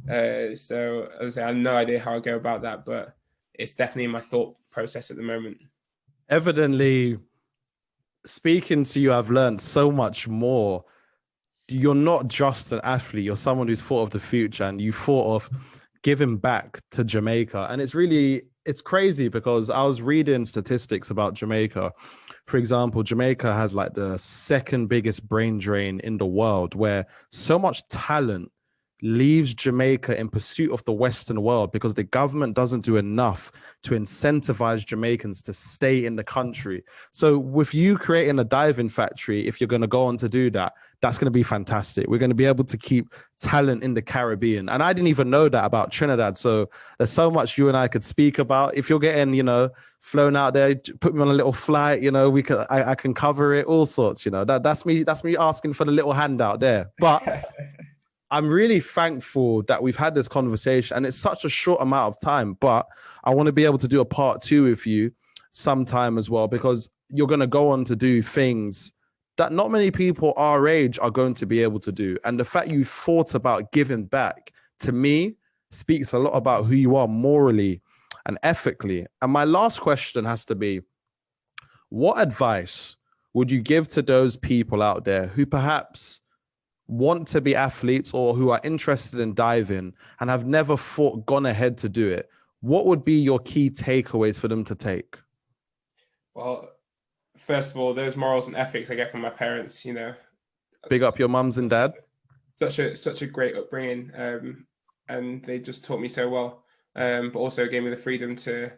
So as I say, I have no idea how I go about that, but it's definitely in my thought process at the moment. Evidently, speaking to you, I've learned so much more. You're not just an athlete, you're someone who's thought of the future, and you thought of giving back to Jamaica. And it's crazy, because I was reading statistics about Jamaica. For example, Jamaica has like the second biggest brain drain in the world, where so much talent leaves Jamaica in pursuit of the Western world because the government doesn't do enough to incentivize Jamaicans to stay in the country. So with you creating a diving factory, if you're going to go on to do that, that's going to be fantastic. We're going to be able to keep talent in the Caribbean. And I didn't even know that about Trinidad. So there's so much you and I could speak about. If you're getting, flown out there, put me on a little flight, I can cover it, all sorts, that's me asking for the little handout there. But I'm really thankful that we've had this conversation, and it's such a short amount of time, but I want to be able to do a part 2 with you sometime as well, because you're going to go on to do things that not many people our age are going to be able to do. And the fact you thought about giving back, to me, speaks a lot about who you are morally and ethically. And my last question has to be, what advice would you give to those people out there who perhaps want to be athletes or who are interested in diving and have never gone ahead to do it? What would be your key takeaways for them to take? Well, first of all, those morals and ethics I get from my parents, Big up your mums and dad. Such a great upbringing, and they just taught me so well, but also gave me the freedom to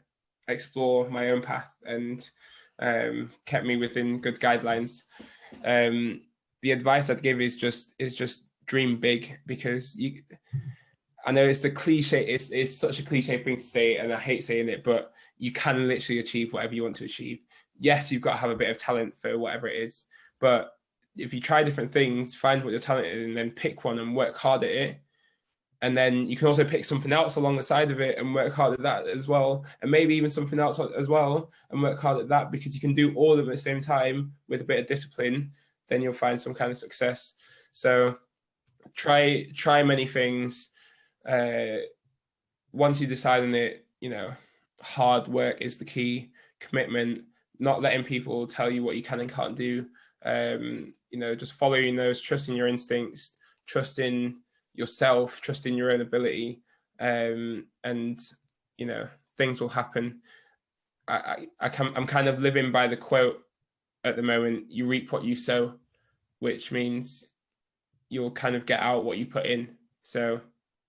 explore my own path and kept me within good guidelines. The advice I'd give is just dream big, because I know it's the cliche, it's such a cliche thing to say, and I hate saying it, but you can literally achieve whatever you want to achieve. Yes, you've got to have a bit of talent for whatever it is, but if you try different things, find what you're talented in, and then pick one and work hard at it. And then you can also pick something else along the side of it and work hard at that as well. And maybe even something else as well and work hard at that, because you can do all of them at the same time with a bit of discipline. then you'll find some kind of success. So try many things. Once you decide on it, you know, hard work is the key, commitment, not letting people tell you what you can and can't do. You know, just following those, trusting your instincts, trusting yourself, trusting your own ability, and you know, things will happen. I'm kind of living by the quote at the moment: "You reap what you sow," which means you'll kind of get out what you put in. So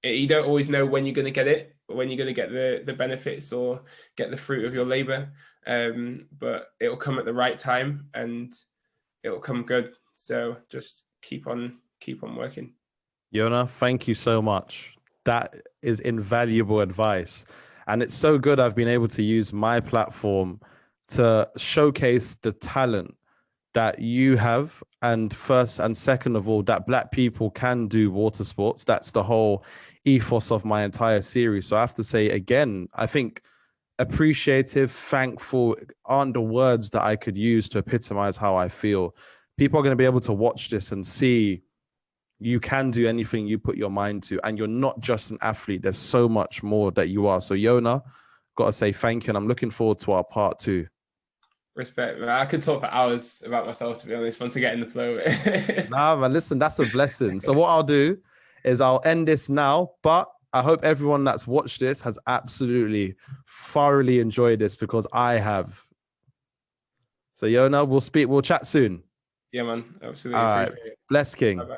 you don't always know when you're going to get it, or when you're going to get the benefits or get the fruit of your labor, but it'll come at the right time and it'll come good. So just keep on working. Yona, thank you so much. That is invaluable advice. And it's so good I've been able to use my platform to showcase the talent that you have. And first and second of all, that Black people can do water sports. That's the whole ethos of my entire series. So I have to say again, I think appreciative, thankful aren't the words that I could use to epitomize how I feel. People are going to be able to watch this and see you can do anything you put your mind to, and you're not just an athlete. There's so much more that you are. So Yona, got to say thank you, and I'm looking forward to our part 2. Respect, man. I could talk for hours about myself, to be honest, once I get in the flow. Nah, man, listen, that's a blessing. So what I'll do is I'll end this now, but I hope everyone that's watched this has absolutely thoroughly enjoyed this, because I have. So Yona, we'll chat soon. Yeah, man. Absolutely. All right. Bless King. Bye-bye.